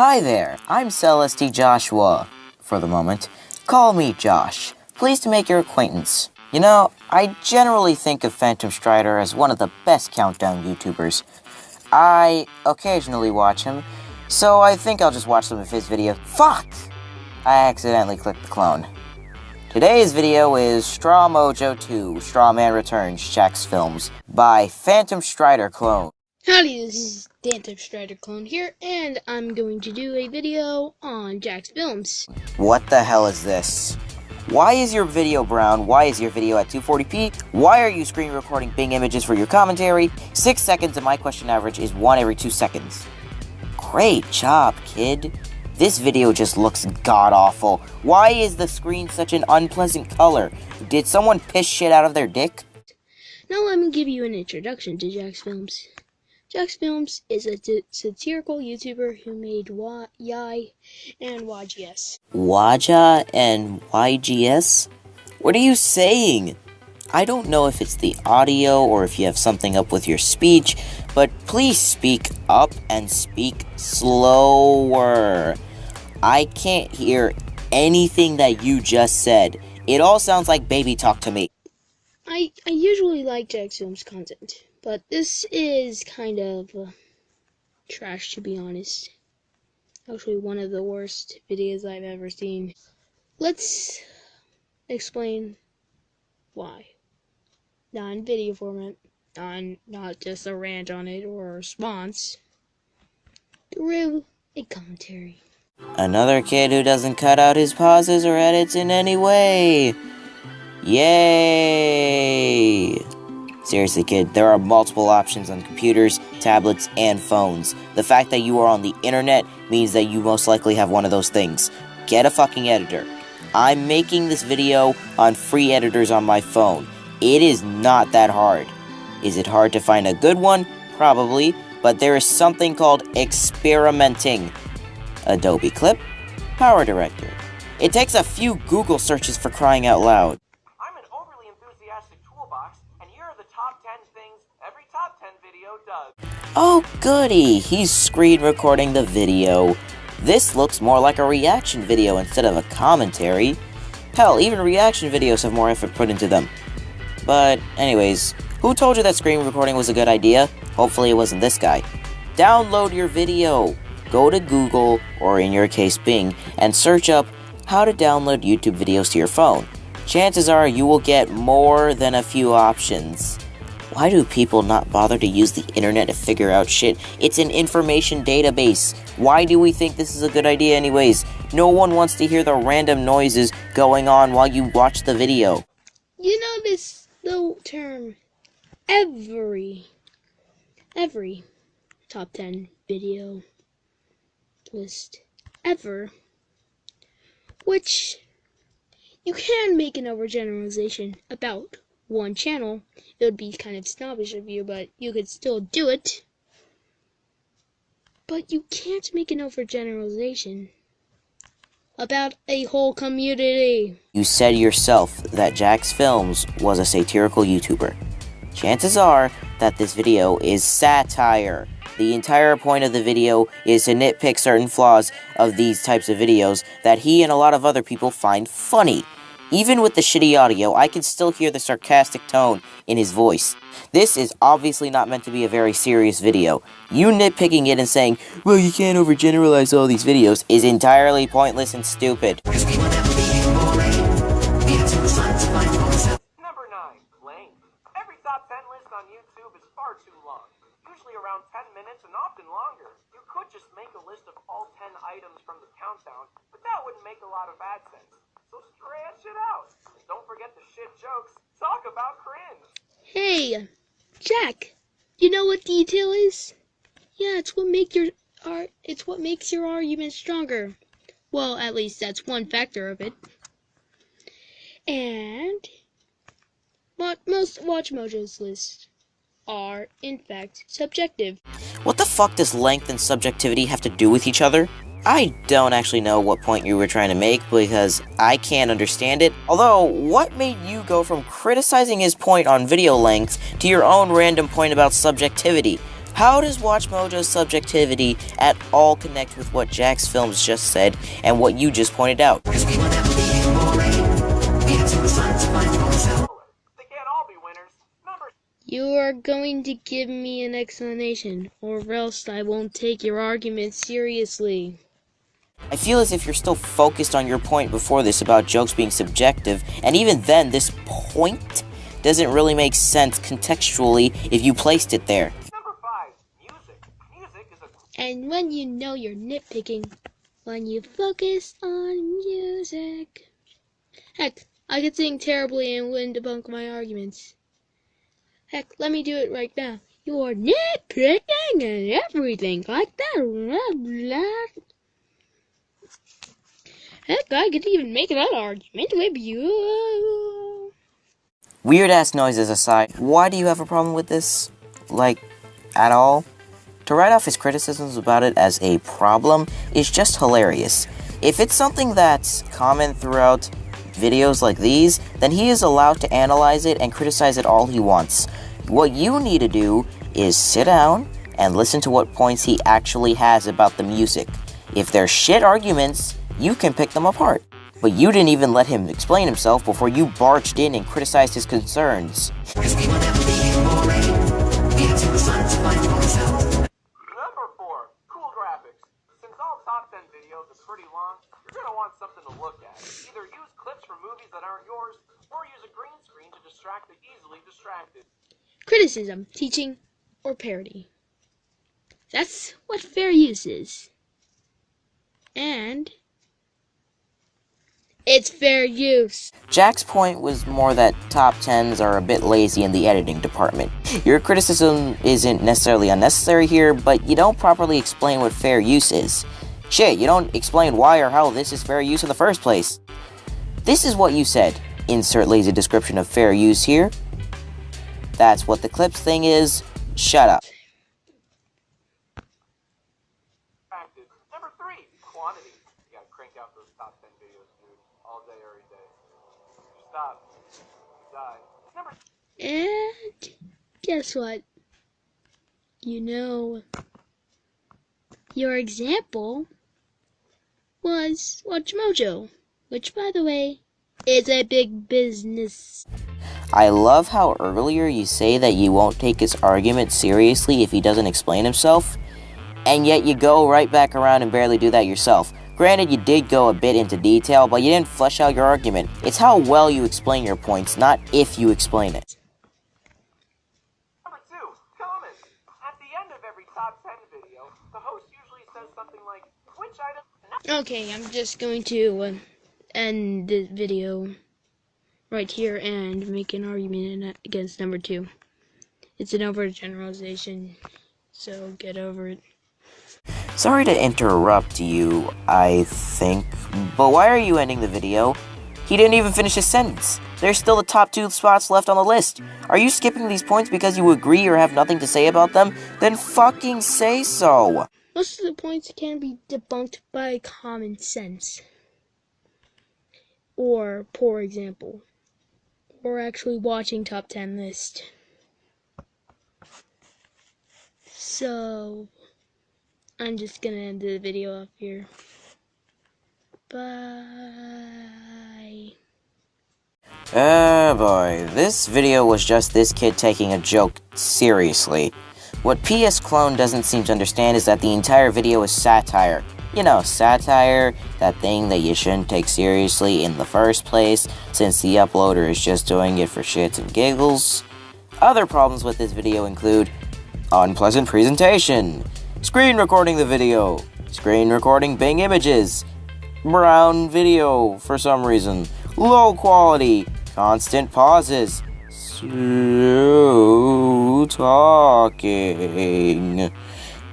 Hi there, I'm Celeste Joshua. For the moment, call me Josh. Pleased to make your acquaintance. You know, I generally think of Phantomstrider as one of the best countdown YouTubers. I occasionally watch him, so I think I'll just watch some of his videos. Fuck! I accidentally clicked the clone. Today's video is Straw Mojo 2, Straw Man Returns, Jack's Films, by Phantomstrider Clone. Howdy, this is Phantomstrider Clone here, and I'm going to do a video on Jack's Films. What the hell is this? Why is your video brown? Why is your video at 240p? Why are you screen recording Bing images for your commentary? 6 seconds and my question average is 1 every 2 seconds. Great job, kid. This video just looks god-awful. Why is the screen such an unpleasant color? Did someone piss shit out of their dick? Now let me give you an introduction to Jack's Films. Jack's Films is a satirical YouTuber who made Yai and YGS. Waja and YGS? What are you saying? I don't know if it's the audio or if you have something up with your speech, but please speak up and speak slower. I can't hear anything that you just said. It all sounds like baby talk to me. I usually like Jack's Films content, but this is kind of trash, to be honest. Actually, one of the worst videos I've ever seen. Let's explain why. Not in video format, not just a rant on it or a response. Through a commentary. Another kid who doesn't cut out his pauses or edits in any way. Yay! Seriously, kid, there are multiple options on computers, tablets, and phones. The fact that you are on the internet means that you most likely have one of those things. Get a fucking editor. I'm making this video on free editors on my phone. It is not that hard. Is it hard to find a good one? Probably, but there is something called experimenting. Adobe Clip, Power Director. It takes a few Google searches for crying out loud. I'm an overly enthusiastic toolbox, and here are the top 10 things every top 10 video does. Oh goody, he's screen recording the video. This looks more like a reaction video instead of a commentary. Hell, even reaction videos have more effort put into them. But anyways, who told you that screen recording was a good idea? Hopefully it wasn't this guy. Download your video. Go to Google, or in your case Bing, and search up how to download YouTube videos to your phone. Chances are you will get more than a few options. Why do people not bother to use the internet to figure out shit? It's an information database. Why do we think this is a good idea anyways? No one wants to hear the random noises going on while you watch the video. You know this, the term, every top 10 video list ever, which you can make an overgeneralization about one channel. It would be kind of snobbish of you, but you could still do it. But you can't make an overgeneralization about a whole community. You said yourself that Jack's Films was a satirical YouTuber. Chances are that this video is satire. The entire point of the video is to nitpick certain flaws of these types of videos that he and a lot of other people find funny. Even with the shitty audio, I can still hear the sarcastic tone in his voice. This is obviously not meant to be a very serious video. You nitpicking it and saying, well, you can't overgeneralize all these videos, is entirely pointless and stupid. Number 9, length. Every top 10 list on YouTube is far too long. Usually around 10 minutes and often longer. You could just make a list of all 10 items from the countdown, but that wouldn't make a lot of AdSense. So stretch it out. And don't forget the shit jokes. Talk about cringe. Hey, Jack, you know what detail is? Yeah, it's what makes your argument stronger. Well, at least that's one factor of it. And most Watch Mojo's lists are, in fact, subjective. What the fuck does length and subjectivity have to do with each other? I don't actually know what point you were trying to make because I can't understand it. Although, what made you go from criticizing his point on video length to your own random point about subjectivity? How does WatchMojo's subjectivity at all connect with what Jack's Films just said and what you just pointed out? They can't all be winners. You are going to give me an explanation, or else I won't take your argument seriously. I feel as if you're still focused on your point before this about jokes being subjective, and even then, this point doesn't really make sense contextually if you placed it there. Number 5, music. Music is a... And when you know you're nitpicking, when you focus on music. Heck, I could sing terribly and wouldn't debunk my arguments. Heck, let me do it right now. You're nitpicking and everything like that. Heck, I could even make that argument with you. Weird-ass noises aside, why do you have a problem with this? Like, at all? To write off his criticisms about it as a problem is just hilarious. If it's something that's common throughout videos like these, then he is allowed to analyze it and criticize it all he wants. What you need to do is sit down and listen to what points he actually has about the music. If they're shit arguments, you can pick them apart. But you didn't even let him explain himself before you barged in and criticized his concerns. Number 4, cool graphics. Since all top 10 videos are pretty long, you're going to want something to look at. Either use clips from movies that aren't yours, or use a green screen to distract the easily distracted. Criticism, teaching, or parody. That's what fair use is. And it's fair use. Jack's point was more that top 10s are a bit lazy in the editing department. Your criticism isn't necessarily unnecessary here, but you don't properly explain what fair use is. Shit, you don't explain why or how this is fair use in the first place. This is what you said. Insert lazy description of fair use here. That's what the clips thing is. Shut up. Number 3, quantity. You gotta crank out those top 10 videos, dude. All day, every day. Stop. Die. Number... And guess what? You know, your example was WatchMojo, which, by the way, is a big business. I love how earlier you say that you won't take his argument seriously if he doesn't explain himself, and yet you go right back around and barely do that yourself. Granted, you did go a bit into detail, but you didn't flesh out your argument. It's how well you explain your points, not if you explain it. Number 2, comments. At the end of every top 10 video, the host usually says something like, which item... Okay, I'm just going to end the video right here and make an argument against number 2. It's an overgeneralization, so get over it. Sorry to interrupt you, I think, but why are you ending the video? He didn't even finish his sentence. There's still the top 2 spots left on the list. Are you skipping these points because you agree or have nothing to say about them? Then fucking say so! Most of the points can be debunked by common sense. Or poor example. Or actually watching top 10 list. So, I'm just gonna end the video up here. Bye. Oh boy, this video was just this kid taking a joke seriously. What PS Clone doesn't seem to understand is that the entire video is satire. You know, satire, that thing that you shouldn't take seriously in the first place, since the uploader is just doing it for shits and giggles. Other problems with this video include unpleasant presentation, screen recording the video, screen recording Bing images, brown video for some reason, low quality, constant pauses, slow talking,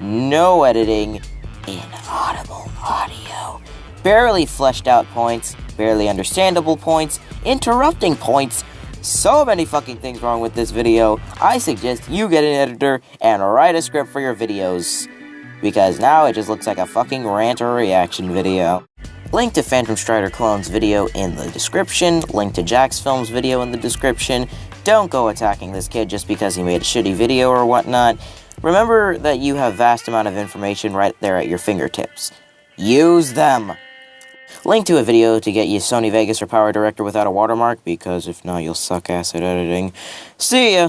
no editing, inaudible audio, barely fleshed out points, barely understandable points, interrupting points. So many fucking things wrong with this video. I suggest you get an editor and write a script for your videos, because now it just looks like a fucking rant or reaction video. Link to Phantomstrider Clone's video in the description, link to Jack's Films video in the description. Don't go attacking this kid just because he made a shitty video or whatnot. Remember that you have vast amount of information right there at your fingertips. Use them! Link to a video to get you Sony Vegas or Power Director without a watermark, because if not, you'll suck ass at editing. See ya!